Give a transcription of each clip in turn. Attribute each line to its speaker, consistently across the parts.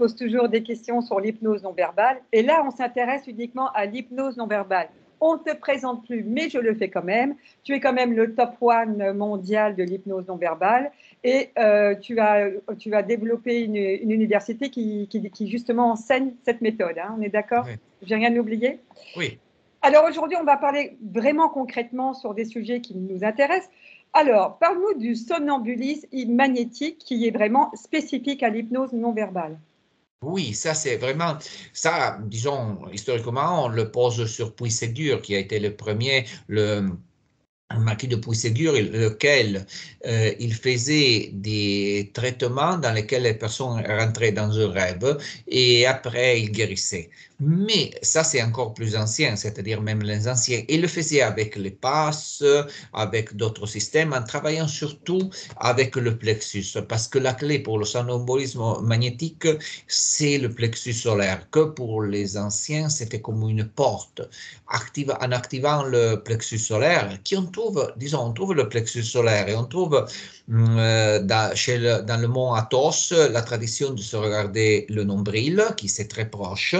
Speaker 1: pose toujours des questions sur l'hypnose non verbale. Et là, on s'intéresse uniquement à l'hypnose non verbale. On ne te présente plus, mais je le fais quand même. Tu es quand même le top one mondial de l'hypnose non verbale et tu as développé une université qui justement enseigne cette méthode. Hein, on est d'accord?
Speaker 2: Oui.
Speaker 1: J'ai rien oublié?
Speaker 2: Oui.
Speaker 1: Alors aujourd'hui, on va parler vraiment concrètement sur des sujets qui nous intéressent. Alors, parle-nous du somnambulisme magnétique qui est vraiment spécifique à l'hypnose non verbale.
Speaker 2: Oui, ça c'est vraiment, ça, disons, historiquement, on le pose sur Puységur, qui a été le premier, le marquis de Puységur, lequel il faisait des traitements dans lesquels les personnes rentraient dans un rêve et après il guérissait. Mais ça, c'est encore plus ancien, c'est-à-dire même les anciens. Il le faisait avec les passes, avec d'autres systèmes, en travaillant surtout avec le plexus, parce que la clé pour le somnambulisme magnétique, c'est le plexus solaire, que pour les anciens, c'était comme une porte. En activant le plexus solaire, qui on trouve, disons, on trouve le plexus solaire et on trouve dans le mont Athos la tradition de se regarder le nombril, qui c'est très proche,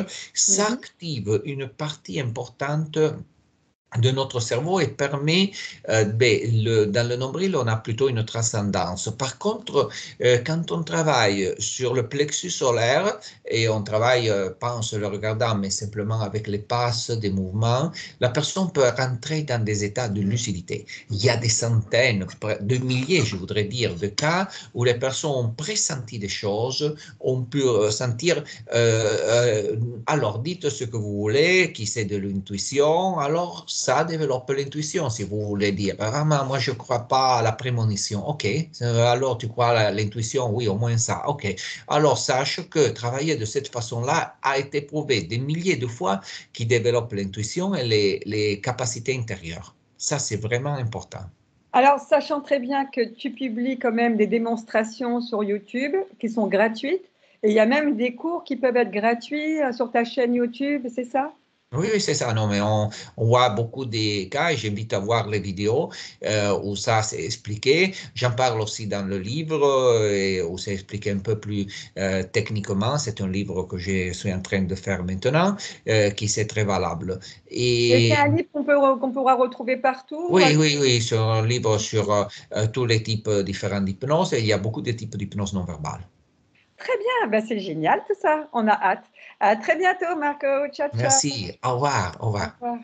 Speaker 2: s'active une partie importante de notre cerveau et permet, dans le nombril, on a plutôt une transcendance. Par contre, quand on travaille sur le plexus solaire, et on travaille pas en se le regardant, mais simplement avec les passes, des mouvements, la personne peut rentrer dans des états de lucidité. Il y a des centaines, de milliers, je voudrais dire, de cas où les personnes ont pressenti des choses, ont pu sentir, alors dites ce que vous voulez, qui c'est de l'intuition, alors ça développe l'intuition, si vous voulez dire. Ah, mais moi, je ne crois pas à la prémonition. OK. Alors, tu crois à l'intuition? Oui, au moins ça. OK. Alors, sache que travailler de cette façon-là a été prouvé des milliers de fois qui développe l'intuition et les capacités intérieures. Ça, c'est vraiment important.
Speaker 1: Alors, sachant très bien que tu publies quand même des démonstrations sur YouTube qui sont gratuites, et il y a même des cours qui peuvent être gratuits sur ta chaîne YouTube, c'est ça?
Speaker 2: Oui, oui, c'est ça. Non, mais on voit beaucoup des cas et j'invite à voir les vidéos où ça c'est expliqué. J'en parle aussi dans le livre et où c'est expliqué un peu plus techniquement. C'est un livre que je suis en train de faire maintenant qui c'est très valable.
Speaker 1: Et c'est
Speaker 2: Et
Speaker 1: un livre qu'on pourra retrouver partout?
Speaker 2: oui, oui, oui, c'est un livre sur tous les types différents d'hypnose et il y a beaucoup de types d'hypnose non verbale.
Speaker 1: Très bien, ben c'est génial tout ça, on a hâte. À très bientôt Marco, ciao ciao.
Speaker 2: Merci. Au revoir. Au
Speaker 1: Au
Speaker 2: revoir.
Speaker 1: revoir.